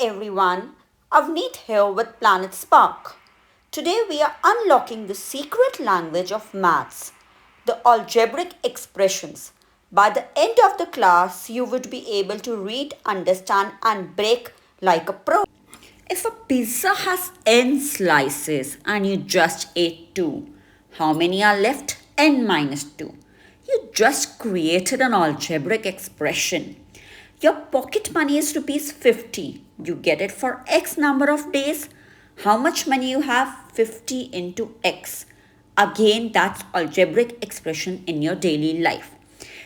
everyone, Avneet here with PlanetSpark. Today we are unlocking the secret language of maths, the algebraic expressions. By the end of the class, you would be able to read, understand, and break like a pro. If a pizza has n slices and you just ate 2, how many are left? N minus 2. You just created an algebraic expression. Your pocket money is rupees 50. You get it for X number of days. How much money you have? 50 into X. Again, that's algebraic expression in your daily life.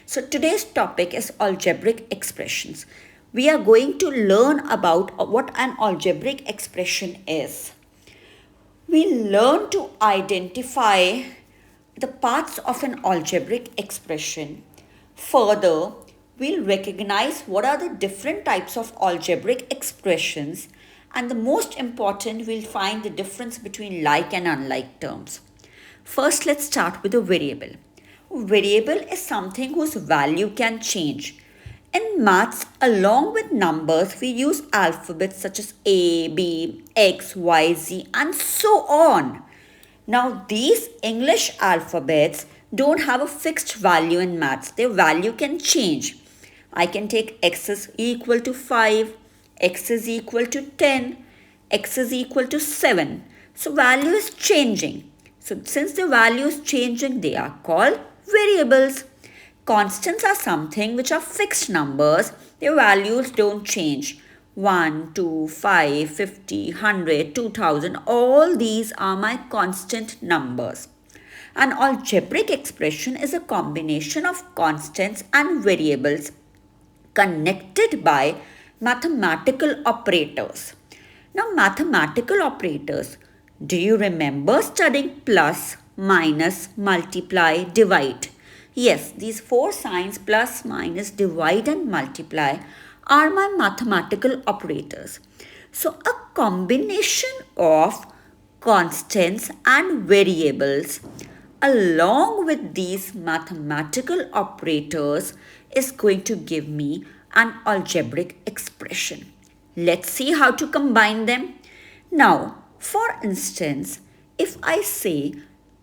So today's topic is algebraic expressions. We are going to learn about what an algebraic expression is. We learn to identify the parts of an algebraic expression. Further, we'll recognize what are the different types of algebraic expressions, and the most important, we'll find the difference between like and unlike terms. First, let's start with a variable. A variable is something whose value can change. In maths, along with numbers, we use alphabets such as A, B, X, Y, Z, and so on. Now, these English alphabets don't have a fixed value in maths. Their value can change. I can take X is equal to 5, X is equal to 10, X is equal to 7. So, value is changing. So, since the value is changing, they are called variables. Constants are something which are fixed numbers. Their values don't change. 1, 2, 5, 50, 100, 2000, all these are my constant numbers. An algebraic expression is a combination of constants and variables connected by mathematical operators. Now, mathematical operators, do you remember studying plus, minus, multiply, divide? Yes, these four signs, plus, minus, divide and multiply, are my mathematical operators. So, a combination of constants and variables along with these mathematical operators is going to give me an algebraic expression. Let's see how to combine them. Now, for instance, if I say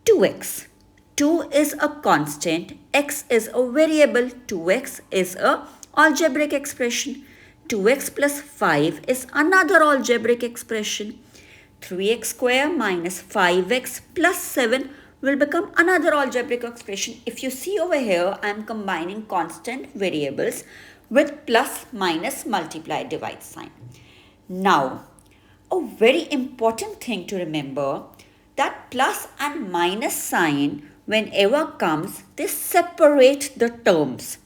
2x, 2 is a constant, x is a variable, 2x is a algebraic expression. 2x plus 5 is another algebraic expression. 3x square minus 5x plus 7 will become another algebraic expression. If you see over here, I am combining constant variables with plus, minus, multiply, divide sign. Now, a very important thing to remember that plus and minus sign, whenever comes, they separate the terms.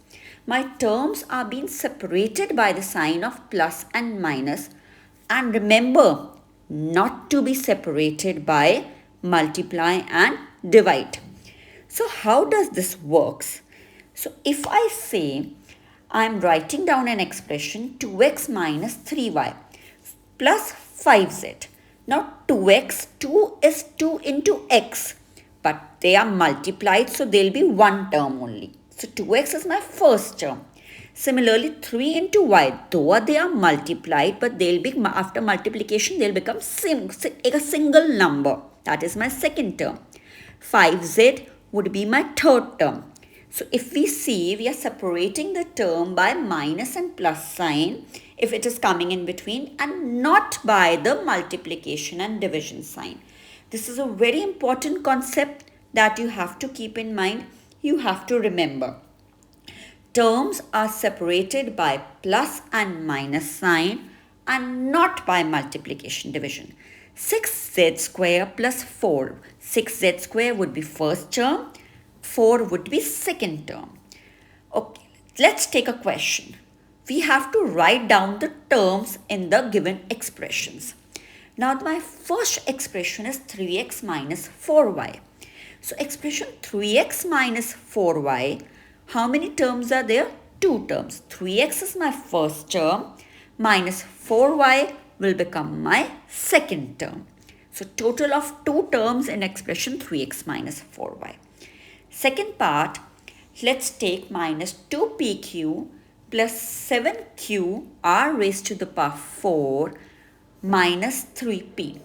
My terms are being separated by the sign of plus and minus, and remember not to be separated by multiply and divide. So how does this works? So if I say I am writing down an expression 2x minus 3y plus 5z. Now 2x, 2 is 2 into x, but they are multiplied, so there will be one term only. So 2x is my first term. Similarly, 3 into y, though they are multiplied, but they'll be, after multiplication, they'll become a single number. That is my second term. 5z would be my third term. So if we see, we are separating the term by minus and plus sign if it is coming in between, and not by the multiplication and division sign. This is a very important concept that you have to keep in mind. You have to remember. Terms are separated by plus and minus sign and not by multiplication division. 6z square plus 4. 6z square would be first term. 4 would be second term. Okay, let's take a question. We have to write down the terms in the given expressions. Now, my first expression is 3x minus 4y. So, expression 3x minus 4y, how many terms are there? 2 terms. 3x is my first term, minus 4y will become my second term. So, total of 2 terms in expression 3x minus 4y. Second part, let's take minus 2pq plus 7q r raised to the power 4 minus 3p.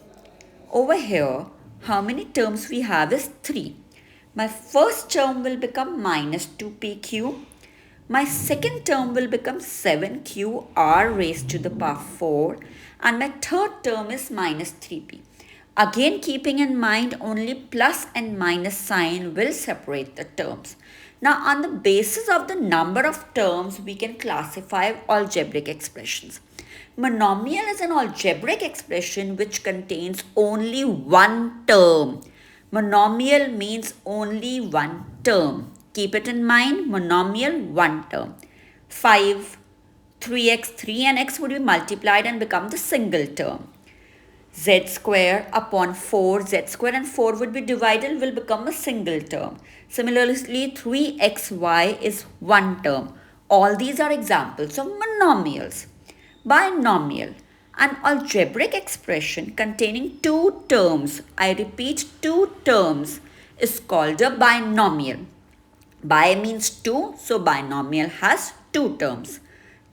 Over here, how many terms we have is 3. My first term will become minus 2pq. My second term will become 7q r raised to the power 4. And my third term is minus 3p. Again, keeping in mind only plus and minus sign will separate the terms. Now, on the basis of the number of terms, we can classify algebraic expressions. Monomial is an algebraic expression which contains only one term. Monomial means only one term. Keep it in mind, monomial, one term. 5, 3x, 3 and x would be multiplied and become the single term. Z square upon 4, z square and 4 would be divided, will become a single term. Similarly, 3xy is one term. All these are examples of monomials. Binomial, an algebraic expression containing two terms, I repeat two terms, is called a binomial. Bi means 2, so binomial has two terms.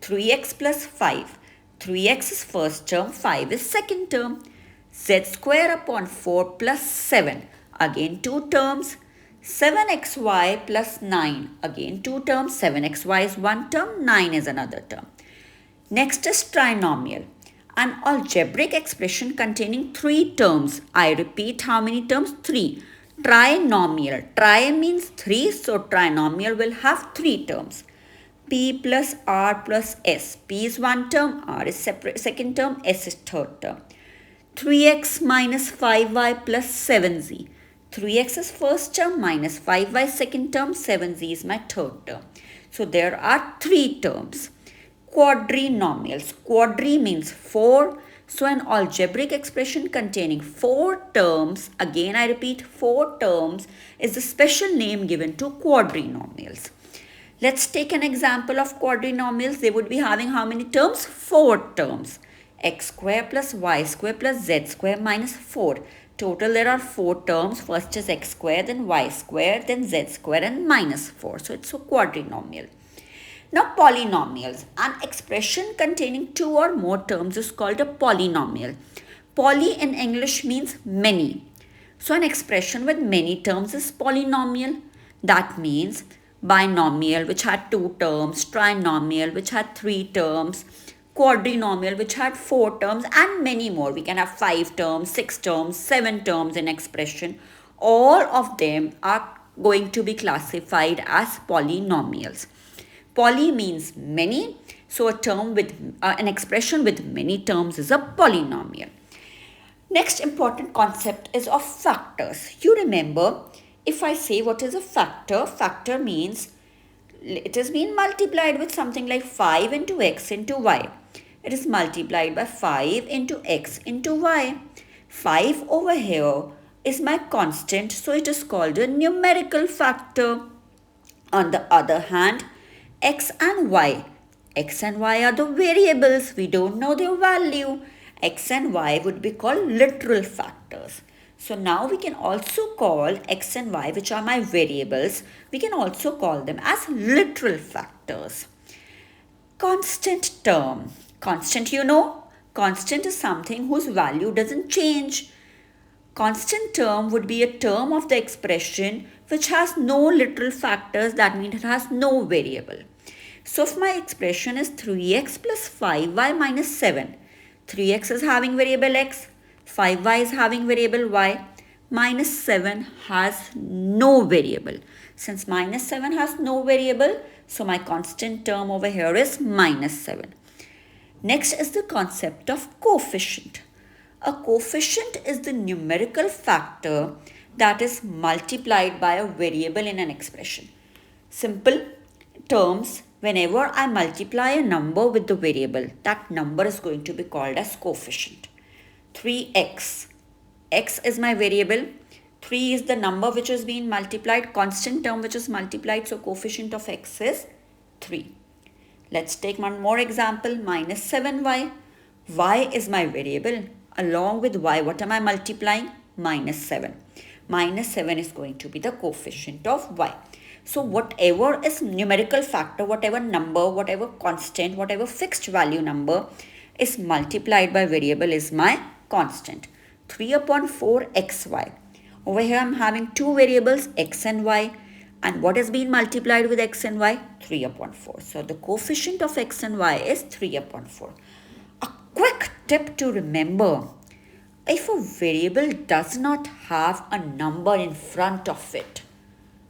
3x plus 5. 3x is first term, 5 is second term. Z square upon 4 plus 7. Again two terms. 7xy plus 9. Again two terms. 7xy is one term, 9 is another term. Next is trinomial, an algebraic expression containing three terms. I repeat, how many terms? 3. Trinomial. Tri means 3, so trinomial will have three terms. P plus R plus S. P is one term, R is second term, S is third term. 3x minus 5y plus 7z. 3x is first term, minus 5y second term, 7z is my third term. So there are three terms. Quadrinomials. Quadri means 4. So an algebraic expression containing 4 terms, again I repeat 4 terms, is the special name given to quadrinomials. Let's take an example of quadrinomials. They would be having how many terms? 4 terms. X square plus y square plus z square minus 4. Total there are 4 terms. First is x square, then y square, then z square and minus 4. So it's a quadrinomial. Now polynomials. An expression containing 2 or more terms is called a polynomial. Poly in English means many. So an expression with many terms is polynomial. That means binomial which had 2 terms, trinomial which had 3 terms, quadrinomial which had 4 terms and many more. We can have 5 terms, 6 terms, 7 terms in expression. All of them are going to be classified as polynomials. Poly means many, so a term with an expression with many terms is a polynomial. Next important concept is of factors. You remember, if I say what is a factor, factor means it has been multiplied with something like 5 into x into y. It is multiplied by 5 into x into y. 5 over here is my constant, so it is called a numerical factor. On the other hand, x and y are the variables. We don't know their value. X and y would be called literal factors. So now we can also call x and y, which are my variables, we can also call them as literal factors. Constant term. Constant, you know, constant is something whose value doesn't change. Constant term would be a term of the expression which has no literal factors, that means it has no variable. So if my expression is 3x plus 5y minus 7, 3x is having variable x, 5y is having variable y, minus 7 has no variable. Since minus 7 has no variable, so my constant term over here is minus 7. Next is the concept of coefficient. A coefficient is the numerical factor that is multiplied by a variable in an expression. Simple terms, whenever I multiply a number with the variable, that number is going to be called as coefficient. 3x. X is my variable. 3 is the number which is being multiplied, constant term which is multiplied, so coefficient of x is 3. Let's take one more example, minus 7y. Y is my variable. Along with y, what am I multiplying? Minus 7. Minus 7 is going to be the coefficient of y. So whatever is numerical factor, whatever number, whatever constant, whatever fixed value number is multiplied by variable is my constant. 3 upon 4 xy. Over here I'm having two variables x and y. And what has been multiplied with x and y? 3 upon 4. So the coefficient of x and y is 3 upon 4. A quick tip to remember. If a variable does not have a number in front of it,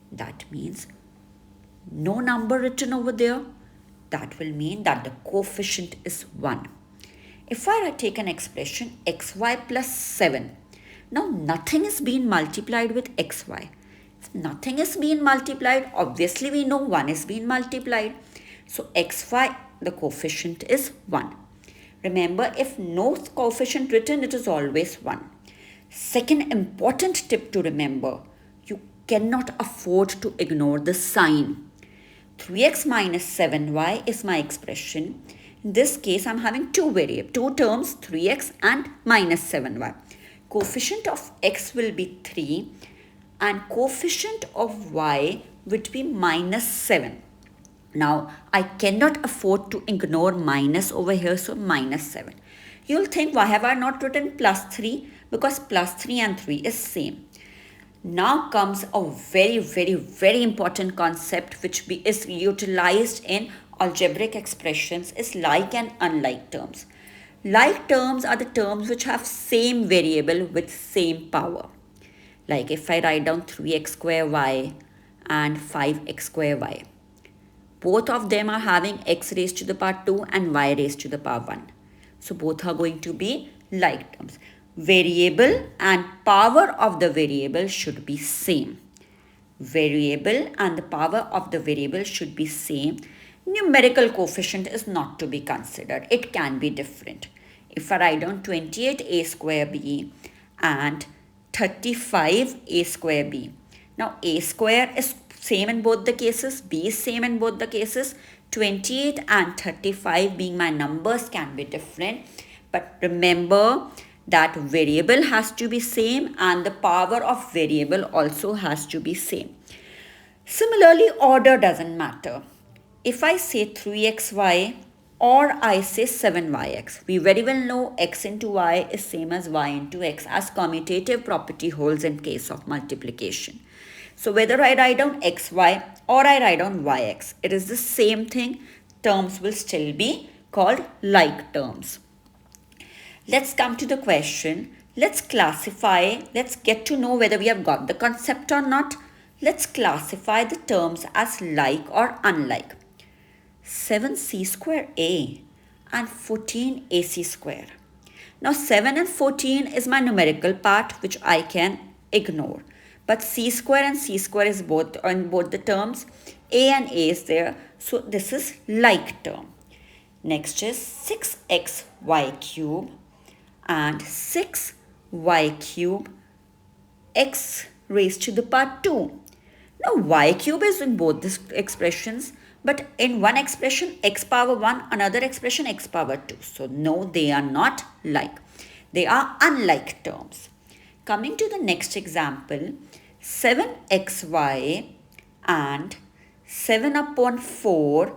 that means no number written over there, that will mean that the coefficient is 1. If I take an expression xy plus 7, now nothing is being multiplied with xy. If nothing is being multiplied, obviously we know 1 is being multiplied. So xy, the coefficient is 1. Remember, if no coefficient written, it is always 1. Second important tip to remember, you cannot afford to ignore the sign. 3x minus 7y is my expression. In this case, I'm having two terms, 3x and minus 7y. Coefficient of x will be 3 and coefficient of y would be minus 7. Now, I cannot afford to ignore minus over here, so minus 7. You'll think, why have I not written plus 3? Because plus 3 and 3 is same. Now comes a very important concept which is utilized in algebraic expressions is like and unlike terms. Like terms are the terms which have same variable with same power. Like if I write down 3x square y and 5x square y. Both of them are having x raised to the power 2 and y raised to the power 1. So both are going to be like terms. Variable and power of the variable should be same. Variable and the power of the variable should be same. Numerical coefficient is not to be considered. It can be different. If I write down 28a square b and 35a square b. Now a square is same in both the cases. B is same in both the cases. 28 and 35 being my numbers can be different. But remember that variable has to be same and the power of variable also has to be same. Similarly, order doesn't matter. If I say 3xy or I say 7yx, we very well know x into y is same as y into x as commutative property holds in case of multiplication. So whether I write down xy or I write down yx, it is the same thing. Terms will still be called like terms. Let's come to the question. Let's classify. Let's get to know whether we have got the concept or not. Let's classify the terms as like or unlike. 7c square a and 14ac square. Now 7 and 14 is my numerical part which I can ignore. But c square and c square is both on both the terms. A and a is there. So this is like term. Next is 6xy cube and 6y cube x raised to the power 2. Now y cube is in both these expressions, but in one expression x power 1, another expression x power 2. So no, they are not like. They are unlike terms. Coming to the next example, 7xy and 7 upon 4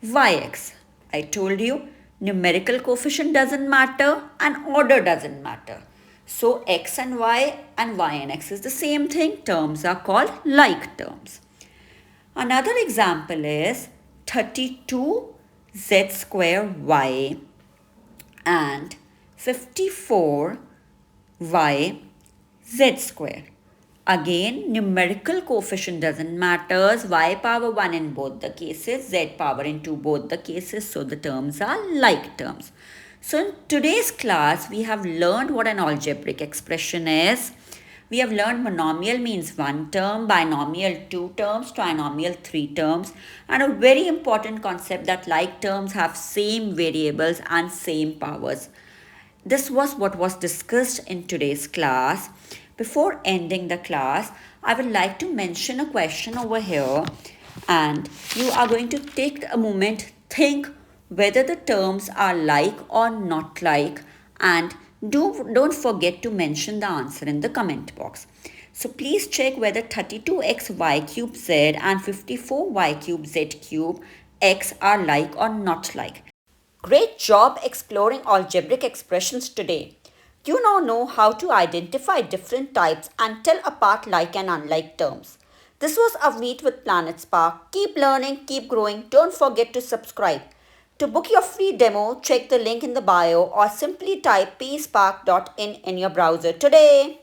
yx. I told you numerical coefficient doesn't matter and order doesn't matter. So x and y and x is the same thing. Terms are called like terms. Another example is 32z square y and 54y z square. Again, numerical coefficient doesn't matter. Y power 1 in both the cases, z power in both the cases. So the terms are like terms. So in today's class, we have learned what an algebraic expression is. We have learned monomial means one term, binomial 2 terms, trinomial 3 terms, and a very important concept that like terms have same variables and same powers. This was what was discussed in today's class. Before ending the class, I would like to mention a question over here, and you are going to take a moment, think whether the terms are like or not like, and don't forget to mention the answer in the comment box. So please check whether 32xy cube z and 54y cube z cube x are like or not like. Great job exploring algebraic expressions today. You now know how to identify different types and tell apart like and unlike terms. This was Avneet with PlanetSpark. Keep learning, keep growing. Don't forget to subscribe. To book your free demo, check the link in the bio or simply type pspark.in in your browser today.